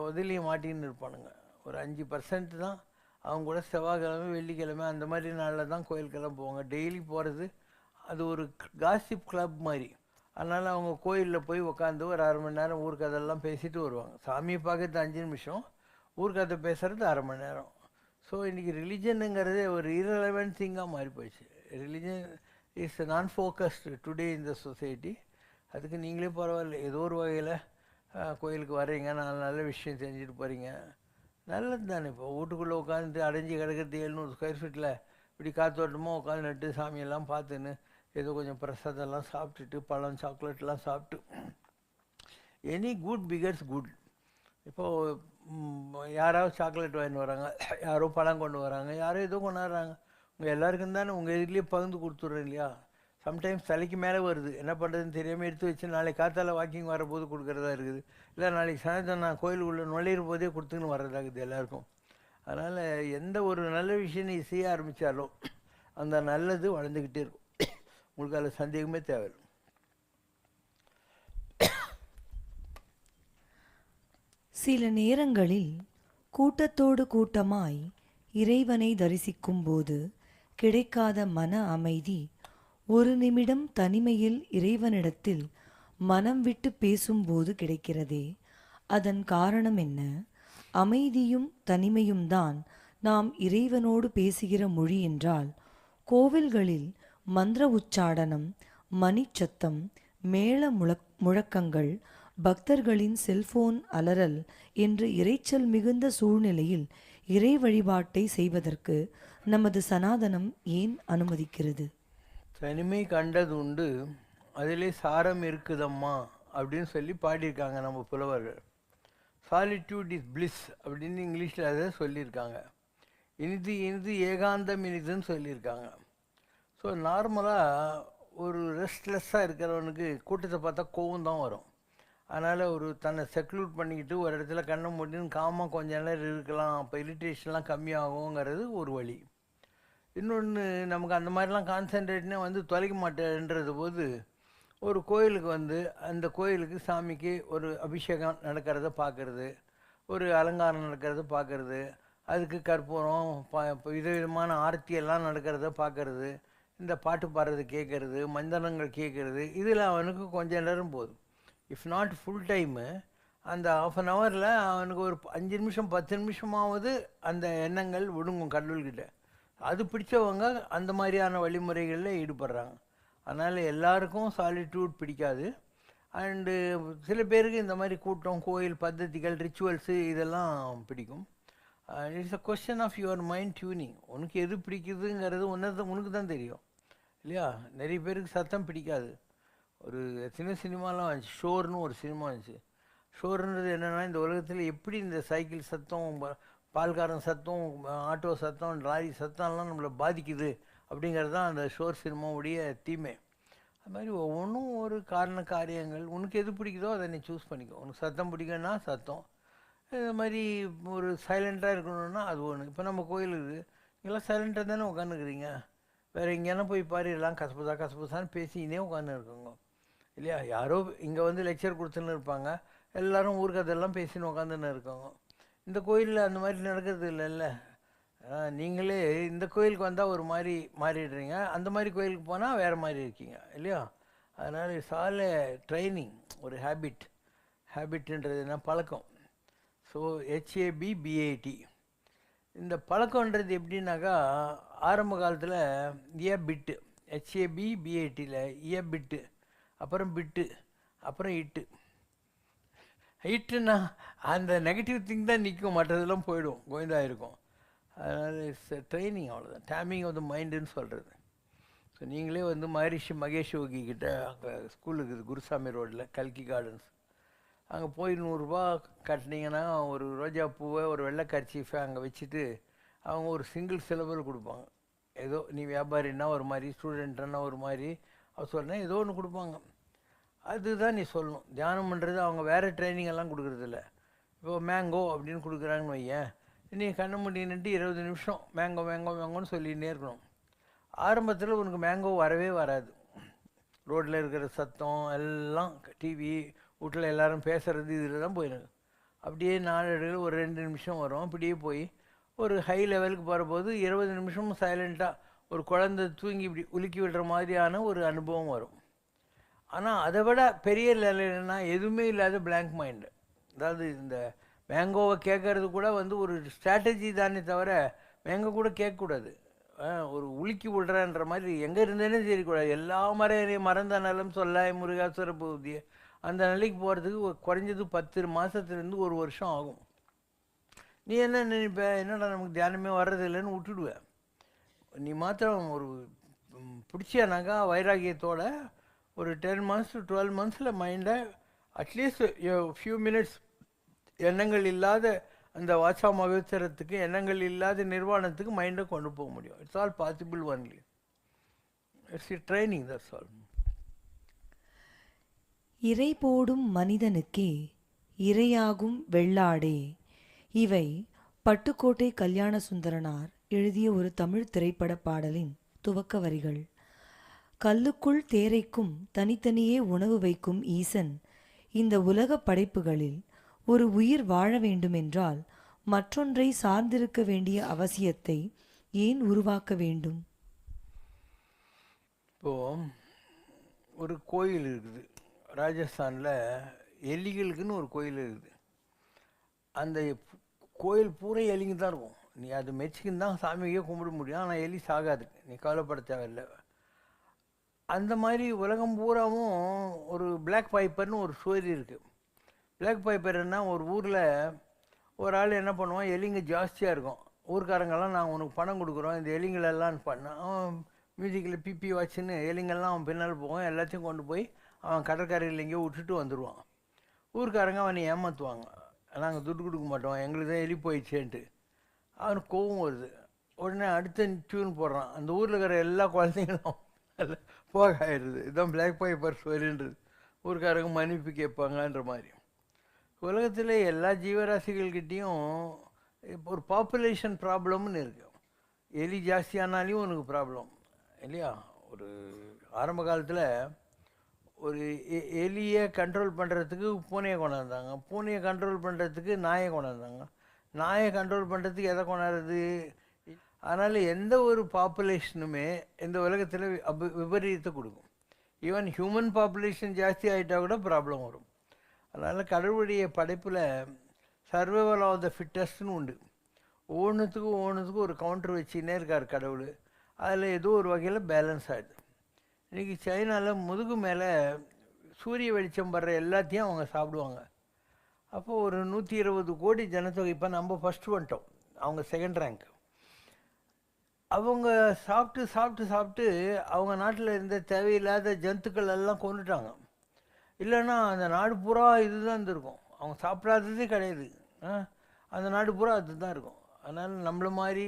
இதுலேயும் மாட்டின்னு இருப்பானுங்க. ஒரு 5% தான் அவங்க கூட செவ்வாய்க்கிழமை வெள்ளிக்கிழமை அந்த மாதிரி நாளில் தான் கோயிலுக்கெல்லாம் போவாங்க. டெய்லி போகிறது அது ஒரு காசிப் கிளப் மாதிரி. அதனால் அவங்க கோயிலில் போய் உட்காந்து ஒரு 1/2 மணி நேரம் ஊர் கதையெல்லாம் பேசிட்டு வருவாங்க. சாமியை பார்க்கறது 5 நிமிஷம், ஊர் கதை பேசுகிறது 1/2 மணி நேரம். ஸோ இன்றைக்கி ரிலிஜனுங்கிறது ஒரு irrelevant திங்காக மாறி போயிடுச்சு. ரிலிஜன் இஸ் நான் focused today in the society. அதுக்கு நீங்களே பரவாயில்ல, ஏதோ ஒரு வகையில் கோயிலுக்கு வர்றீங்க, 4 நல்ல விஷயம் செஞ்சுட்டு போகிறீங்க, நல்லது தானே. இப்போ வீட்டுக்குள்ளே உட்காந்துட்டு அடைஞ்சி கிடக்கிறது 700 ஸ்கொயர் ஃபீட்டில் இப்படி காத்தோட்டமாக உட்காந்துட்டு சாமியெல்லாம் பார்த்துன்னு ஏதோ கொஞ்சம் பிரசாதெல்லாம் சாப்பிட்டுட்டு பழம் சாக்லேட்லாம் சாப்பிட்டு, எனி குட் பிகர்ஸ் குட். இப்போது யாராவது சாக்லேட் வாங்கிட்டு வராங்க, யாரோ பழம் கொண்டு வராங்க, யாரோ ஏதோ கொண்டாடுறாங்க, உங்கள் எல்லாருக்கும் தானே உங்கள் இதுலேயே பகிர்ந்து கொடுத்துட்றேன் இல்லையா. சம்டைம்ஸ் தலைக்கு மேலே வருது, என்ன பண்ணுறதுன்னு தெரியாமல் எடுத்து வச்சு நாளைக்கு காத்தால் வாக்கிங் வரபோது கொடுக்குறதா இருக்குது, இல்லை நாளைக்கு சாயந்தரம் நான் கோயிலுக்குள்ளே நுழையிற போதே கொடுத்துன்னு வர்றதாகுது எல்லாருக்கும். அதனால் எந்த ஒரு நல்ல விஷயம் நீ செய்ய ஆரம்பித்தாலும் அந்த நல்லது வளர்ந்துக்கிட்டே இருக்கும், உங்களுக்கு அதில் சந்தேகமே தேவையில்லை. சில நேரங்களில் கூட்டத்தோடு கூட்டமாய் இறைவனை தரிசிக்கும் போது கிடைக்காத மன அமைதி, ஒரு நிமிடம் தனிமையில் இறைவனிடத்தில் மனம் விட்டு பேசும்போது கிடைக்கிறதே, அதன் காரணம் என்ன? அமைதியும் தனிமையும் தான் நாம் இறைவனோடு பேசுகிற மொழி என்றால், கோவில்களில் மந்திர உச்சாடனம், மணிச்சத்தம், மேள முழக்கங்கள், பக்தர்களின் செல்போன் அலறல் என்று இரைச்சல் மிகுந்த சூழ்நிலையில் இறை வழிபாட்டை செய்வதற்கு நமது சனாதனம் ஏன் அனுமதிக்கிறது? தனிமை கண்டது உண்டு, அதிலே சாரம் இருக்குதம்மா அப்படின்னு சொல்லி பாடியிருக்காங்க நம்ம புலவர்கள். சாலிட்யூட் இஸ் பிளிஸ் அப்படின்னு இங்கிலீஷில் அதை சொல்லியிருக்காங்க. இனிது இனிது ஏகாந்தம் இனிதுன்னு சொல்லியிருக்காங்க. ஸோ நார்மலாக ஒரு ரெஸ்ட்லெஸ்ஸாக இருக்கிறவனுக்கு கூட்டத்தை பார்த்தா கோவம் தான் வரும். அதனால் ஒரு தன்னை செக்லூட் பண்ணிக்கிட்டு ஒரு இடத்துல கண்ணை மூடின்னு காமாக கொஞ்ச நேரம் இருக்கலாம், அப்போ இரிட்டேஷன்லாம் கம்மியாகுங்கிறது ஒரு வழி. இன்னொன்று, நமக்கு அந்த மாதிரிலாம் கான்சன்ட்ரேட்னே தொலைக்க மாட்டேன்றது போது ஒரு கோயிலுக்கு அந்த கோயிலுக்கு சாமிக்கு ஒரு அபிஷேகம் நடக்கிறத பார்க்குறது, ஒரு அலங்காரம் நடக்கிறத பார்க்குறது, அதுக்கு கற்பூரம் விதவிதமான ஆர்த்தியெல்லாம் நடக்கிறத பார்க்குறது, இந்த பாட்டு பாடுறது கேட்குறது, மந்திரங்கள் கேட்குறது, இதில் அவனுக்கு கொஞ்ச நேரம் போதும். இஃப் நாட் ஃபுல் டைமு, அந்த 1/2 ஹவரில் அவனுக்கு ஒரு 5 நிமிஷம் 10 நிமிஷமாவது அந்த எண்ணங்கள் ஒடுங்கும் கடவுள்கிட்ட. அது பிடிச்சவங்க அந்த மாதிரியான வழிமுறைகளில் ஈடுபடுறாங்க. அதனால் எல்லாருக்கும் சாலிட்யூட் பிடிக்காது. அண்டு சில பேருக்கு இந்த மாதிரி கூட்டம், கோயில் பద్ధதிகள், ரிச்சுவல்ஸு இதெல்லாம் பிடிக்கும். It's a question of your mind tuning. உனக்கு எது பிடிக்குதுங்கிறது உனக்கு தான் தெரியும் இல்லையா. நிறைய பேருக்கு சத்தம் பிடிக்காது. ஒரு சினிமாலாம் வந்துச்சு, ஷோர்னு ஒரு சினிமா வந்துச்சு. ஷோர்ன்றது என்னென்னா, இந்த உலகத்தில் எப்படி இந்த சைக்கிள் சத்தம், பால்காரன் சத்தம், ஆட்டோ சத்தம், லாரி சத்தம்லாம் நம்மளை பாதிக்குது அப்படிங்கிறது தான் அந்த ஷோர் சினிமாவுடைய தீமை. அது மாதிரி ஒவ்வொன்றும் ஒரு காரண காரியங்கள். உனக்கு எது பிடிக்குதோ அதை நீ சூஸ் பண்ணிக்கோ. உனக்கு சத்தம் பிடிக்குன்னா சத்தம், இது மாதிரி ஒரு சைலண்ட்டாக இருக்கணும்னா அது ஒன்று. இப்போ நம்ம கோயிலுக்கு இங்கெல்லாம் சைலண்ட்டாக தானே உட்காந்துக்கிறீங்க. வேறு எங்கேனா போய் பாரு, எல்லாம் கசப்புசான்னு பேசிக்கினே உட்காந்து இருக்கோங்க இல்லையா. யாரோ இங்கே லெக்சர் கொடுத்துன்னு இருப்பாங்க, எல்லாரும் ஊர்க்கதெல்லாம் பேசின்னு உக்காந்துன்னு இருக்காங்க. இந்த கோயிலில் அந்த மாதிரி நடக்கிறது இல்லைல்ல. நீங்களே இந்த கோயிலுக்கு வந்தால் ஒரு மாதிரி மாறிடுறீங்க, அந்த மாதிரி கோயிலுக்கு போனால் வேறு மாதிரி இருக்கீங்க இல்லையா? அதனால் இட்ஸ் ஆல் ட்ரைனிங், ஒரு ஹேபிட்ன்றது என்ன, பழக்கம். So HABBAT. இந்த பழக்கன்றது எப்படின்னாக்கா, ஆரம்ப காலத்தில் பிட்டு, HABBATயில் பிட்டு, அப்புறம் பிட்டு, அப்புறம் இட்டுன்னா அந்த நெகட்டிவ் திங் தான் நிற்கும், மற்றதெல்லாம் போயிடும், கோவிந்தா இருக்கும். அதனால் இட்ஸ் ட்ரைனிங், அவ்வளோதான். டேமிங் ஆஃப் த மைண்டுன்னு சொல்கிறது. ஸோ நீங்களே வந்து மகரிஷி மகேஷ் யோகி கிட்ட அங்கே ஸ்கூல் இருக்குது குருசாமி ரோட்டில், கல்கி கார்டன்ஸ். அங்கே போய் 100 ரூபா கட்டினீங்கன்னா ஒரு ரோஜா பூவை ஒரு வெள்ளை கர்ச்சீஃபை அங்கே வச்சுட்டு அவங்க ஒரு சிங்கிள் சிலபல் கொடுப்பாங்க. ஏதோ நீ வியாபாரின்னா ஒரு மாதிரி, ஸ்டூடெண்ட்னா ஒரு மாதிரி, அவர் சொன்னால் ஏதோ ஒன்று கொடுப்பாங்க. அதுதான் நீ சொல்லணும். தியானம் பண்ணுறது அவங்க வேறு ட்ரைனிங் எல்லாம் கொடுக்குறதில்ல. இப்போ மேங்கோ அப்படின்னு கொடுக்குறாங்கன்னு வையேன், நீ கண்ணை மூடின்னுட்டு 20 நிமிஷம் மேங்கோ மேங்கோ மேங்கோன்னு சொல்லிகிட்டே இருக்கணும். ஆரம்பத்தில் உனக்கு மேங்கோ வரவே வராது. ரோட்டில் இருக்கிற சத்தம் எல்லாம், டிவி வீட்டில் எல்லோரும் பேசுகிறது, இதில் தான் போயிடுது. அப்படியே நாளடைவில் ஒரு 2 நிமிஷம் வரும். அப்படியே போய் ஒரு ஹை லெவலுக்கு போகிறபோது 20 நிமிஷமும் சைலண்ட்டாக ஒரு குழந்தை தூங்கி இப்படி உலுக்கி விடுற மாதிரியான ஒரு அனுபவம் வரும். ஆனால் அதை விட பெரிய லெவல்னா எதுவுமே இல்லாத பிளாங்க் மைண்டு. அதாவது இந்த மேங்கோவை கேட்கறது கூட வந்து ஒரு ஸ்ட்ராட்டஜி தானே தவிர, மேங்கோ கூட கேட்கக்கூடாது. ஒரு உலுக்கி விடுறன்ற மாதிரி எங்கே இருந்தேனே தெரியக்கூடாது. எல்லா மறந்த நலம் சொல்லாய் முருகாசுர பூதிய அந்த நிலைக்கு போகிறதுக்கு குறைஞ்சது 10 மாதத்துலேருந்து 1 வருஷம் ஆகும். நீ என்ன நினைப்ப, என்னடா நமக்கு தியானமே வர்றதில்லைன்னு விட்டுடுவேன். நீ மாத்திரம் ஒரு பிடிச்சானாக்கா வைராகியத்தோட ஒரு 10 months to 12 monthஸில் மைண்டை அட்லீஸ்ட் ஃபியூ மினிட்ஸ் எண்ணங்கள் இல்லாத அந்த வாட்சா மகோத்சரத்துக்கு, எண்ணங்கள் இல்லாத நிர்வாணத்துக்கு மைண்டை கொண்டு போக முடியும். It's all possible only. It's training, that's all. இறை போடும் மனிதனுக்கே இரையாகும் வெள்ளாடே. இவை பட்டுக்கோட்டை கல்யாண சுந்தரனார் எழுதிய ஒரு தமிழ் திரைப்பட பாடலின் துவக்க வரிகள். கல்லுக்குள் தேரைக்கும் தனித்தனியே உணவு வைக்கும் ஈசன் இந்த உலக படைப்புகளில் ஒரு உயிர் வாழ வேண்டுமென்றால் மற்றொன்றை சார்ந்திருக்க வேண்டிய அவசியத்தை ஏன் உருவாக்க வேண்டும்? இப்போ ஒரு கோயில் இருக்குது ராஜஸ்தானில், எலிகளுக்குன்னு ஒரு கோயில் இருக்குது. அந்த கோயில் பூரா எலிங்க தான் இருக்கும். நீ அது மெச்சிக்கின்னு தான் சாமிக்கே கும்பிட முடியும், ஆனால் எலி சாகாது, நீ கவலைப்பட தேவையில்லை. அந்த மாதிரி உலகம் பூராவும் ஒரு பிளாக் பைப்பர்னு ஒரு ஸ்டோரி இருக்குது. பிளாக் பைப்பர்னா ஒரு ஊரில் ஒரு ஆள் என்ன பண்ணுவான், எலிங்க ஜாஸ்தியாக இருக்கும். ஊர்க்காரங்கெல்லாம் நாங்கள் உனக்கு பணம் கொடுக்குறோம், இந்த எலிங்களெல்லாம் பண்ணான். அவன் மியூசிக்கில் பிபி வாட்சுன்னு எலிங்கெல்லாம் அவன் பின்னால் போவான். எல்லாத்தையும் கொண்டு போய் அவன் கடற்கரையில் எங்கேயோ விட்டுட்டு வந்துடுவான். ஊர்க்காரங்க அவனை ஏமாற்றுவாங்க, நாங்கள் துட்டு கொடுக்க மாட்டோம், எங்களுக்கு தான் எலி போயிடுச்சேன்ட்டு. அவனுக்கு கோவம் வருது. உடனே அடுத்த டியூன் போடுறான், அந்த ஊரில் இருக்கிற எல்லா குழந்தைங்களும் போக ஆயிடுது. இதுதான் பிளாக் பைப்பர் ஸ்டோரின்றது. ஊர்க்காரங்க மன்னிப்பு கேட்பாங்கன்ற மாதிரி. உலகத்தில் எல்லா ஜீவராசிகள்கிட்டையும் ஒரு பாப்புலேஷன் ப்ராப்ளம்னு இருக்குது. எலி ஜாஸ்தியானாலையும் உனக்கு ப்ராப்ளம் இல்லையா? ஒரு ஆரம்ப காலத்தில் ஒரு எலியை கண்ட்ரோல் பண்ணுறதுக்கு பூனையை கொண்டாந்தாங்க, பூனையை கண்ட்ரோல் பண்ணுறதுக்கு நாயை கொண்டாந்தாங்க, நாயை கண்ட்ரோல் பண்ணுறதுக்கு எதை கொண்டாடுறது? அதனால் எந்த ஒரு பாப்புலேஷனுமே இந்த உலகத்தில் விபரீதத்தை கொடுக்கும். ஈவன் ஹியூமன் பாப்புலேஷன் ஜாஸ்தி ஆகிட்டால் கூட ப்ராப்ளம் வரும். அதனால் கடவுளுடைய படைப்பில் சர்வைவல் ஆஃப் த ஃபிட்டஸ்ட்னு உண்டு. ஒவ்வொன்றுத்துக்கும் ஒரு கவுண்டர் வச்சுன்னே இருக்கார் கடவுள். அதில் ஏதோ ஒரு வகையில் பேலன்ஸ் ஆகிடுது. இன்றைக்கி சைனாவில் முதுகு மேலே சூரிய வெளிச்சம் வர்ற எல்லாத்தையும் அவங்க சாப்பிடுவாங்க. அப்போது ஒரு 120 கோடி ஜனத்தொகை, இப்போ நம்ம ஃபஸ்ட்டு வந்துட்டோம், அவங்க செகண்ட் ரேங்க். அவங்க சாப்பிட்டு சாப்பிட்டு சாப்பிட்டு அவங்க நாட்டில் இருந்த தேவையில்லாத ஜந்துக்கள் எல்லாம் கொண்டுட்டாங்க. இல்லைன்னா அந்த நாடு பூரா இதுதான் இருந்திருக்கும். அவங்க சாப்பிடாததே கிடையாது, அந்த நாடு பூரா அதுதான் இருக்கும். அதனால் நம்மள மாதிரி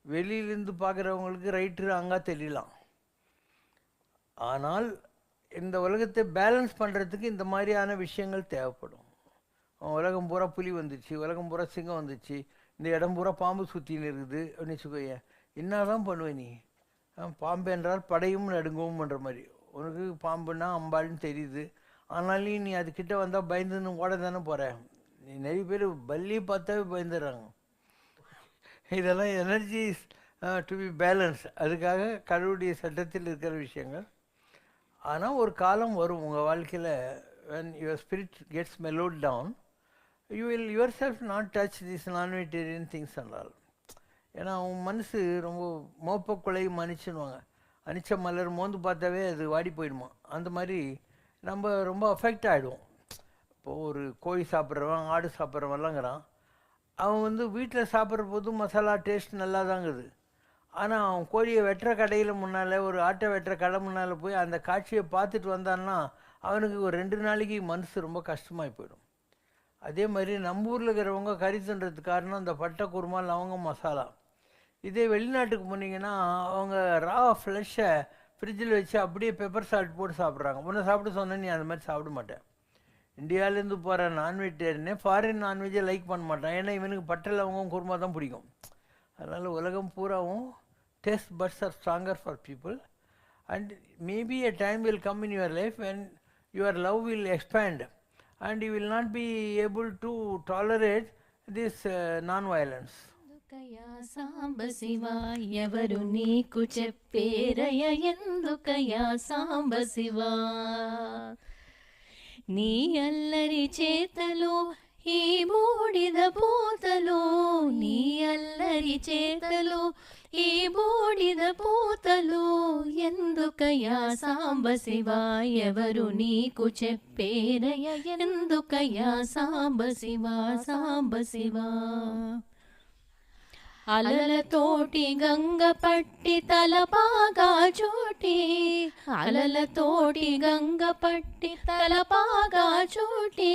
வெளியிலேருந்து பார்க்குறவங்களுக்கு ரைட்டு அங்கே தெரியலாம். ஆனால் இந்த உலகத்தை பேலன்ஸ் பண்ணுறதுக்கு இந்த மாதிரியான விஷயங்கள் தேவைப்படும். உலகம் பூரா புலி வந்துச்சு, உலகம் பூரா சிங்கம் வந்துச்சு, இந்த இடம் பூரா பாம்பு சுற்றின்னு இருக்குது அப்படின்னு வச்சுக்கோங்க. என்ன தான் பண்ணுவேன் நீ? பாம்பு என்றால் படையும் நடுங்கவும் பண்ணுற மாதிரி. உனக்கு பாம்புன்னா அம்பாள்னு தெரியுது, ஆனாலும் நீ அதுக்கிட்ட வந்தால் பயந்துன்னு ஓட தானே போகிற. நீ நிறைய பேர் பல்லி பார்த்தாவே பயந்துடுறாங்க. இதெல்லாம் எனர்ஜிஸ் டு பி பேலன்ஸ், அதுக்காக கடவுளுடைய சட்டத்தில் இருக்கிற விஷயங்கள். ஆனால் ஒரு காலம் வரும் உங்கள் வாழ்க்கையில், when your spirit gets mellowed down, you will yourself not touch these non-vegetarian things and all. ஏன்னா உன் மனசு ரொம்ப மோப்பக்குலை மன்னிச்சுன்னுவாங்க. அனிச்ச மலர் மோந்து பார்த்தாவே அது வாடி போயிடுமா. அந்த மாதிரி நம்ம ரொம்ப அஃபெக்ட் ஆகிடுவோம். இப்போது ஒரு கோழி சாப்பிட்றவன் ஆடு சாப்பிட்றவன்லாங்கிறான், அவன் வந்து வீட்டில் சாப்பிட்ற போது மசாலா டேஸ்ட் நல்லா தாங்குது. ஆனால் அவன் கோழியை வெட்டுற கடையில் முன்னால், ஒரு ஆட்டை வெட்டுற கடை முன்னால் போய் அந்த காட்சியை பார்த்துட்டு வந்தான்னா அவனுக்கு ஒரு 2 நாளைக்கு மனசு ரொம்ப கஷ்டமாகி போயிடும். அதே மாதிரி நம்ம ஊரில் இருக்கிறவங்க கறி தின்றதுக்கு காரணம் அந்த பட்டை குருமா லவங்கம் மசாலா. இதே வெளிநாட்டுக்கு போனீங்கன்னா அவங்க ரா ஃப்ளஷை ஃப்ரிட்ஜில் வச்சு அப்படியே பெப்பர் சால்ட் போட்டு சாப்பிட்றாங்க. முன்னே சாப்பிட சொன்னேன், நீ அந்த மாதிரி சாப்பிட மாட்டேன். இந்தியாவிலேருந்து போகிற நான்வெஜிடேரியனே ஃபாரின் நான்வெஜ்ஜை லைக் பண்ண மாட்டான். ஏன்னா இவனுக்கு பட்டை லவங்கம் குருமா தான் பிடிக்கும். அதனால் உலகம் பூராவும் taste buds are stronger for people. And maybe a time will come in your life when your love will expand and you will not be able to tolerate this non-violence. ఎందుకయ్యా సాంబ శివ ఎవరు నీకు చెప్పేరయ్య, ఎందుకయ్యా సాంబ శివ నీ అల్లరి చేతలో ఈ బూడిద పూతలో, నీ అల్లరి చేతలో ఈ బూడిద పూతలో, ఎందుకయ్యా సాంబ శివ ఎవరు నీకు చెప్పేరయ్య, ఎందుకయ్యా సాంబ శివ సాంబ శివ అలలతోటి గంగ పట్టి తలపాగా చోటి, అలలతోటి గంగ పట్టి తలపాగా చోటి,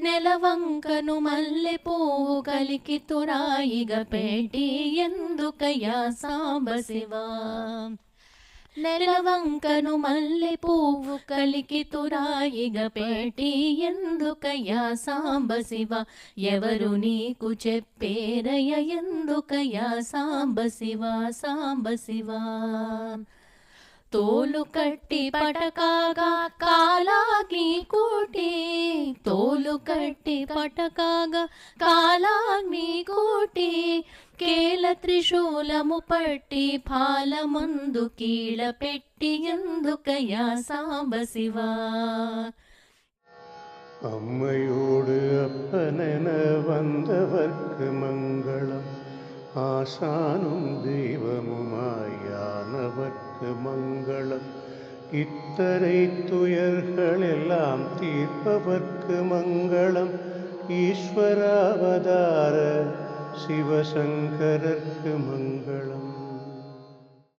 నెలవంకను మల్లె పువ్వు కలికి తురాయిగా పెట్టి, ఎందుకయ్యా సాంబ శివ నెలవంకను మల్లె పువ్వు కలికి తురాయిగా పెట్టి, ఎందుకయ్యా సాంబ శివ ఎవరు నీకు చెప్పేరయ్య, ఎందుకయ్యా సాంబ శివ సాంబ శివ తోలు కట్టి పటకాగా కాలాగ్ని కూటి, తోలు కట్టి పటకాగా కాలాగ్ని కూటి, కేల త్రిశూలము పట్టి పాలముందు కీళ పెట్టి, ఎందుకయ్యా సాంబ శివ அம்மையோடு அப்பனென வந்தவர்க்கு மங்களம், ஆசானும் தெய்வமுமாயானவர்க்கு மங்களம், இத்தனை துயர்களெல்லாம் தீர்ப்பவர்க்கு மங்களம், ஈஸ்வராவதார சிவசங்கரர்க்கு மங்களம்.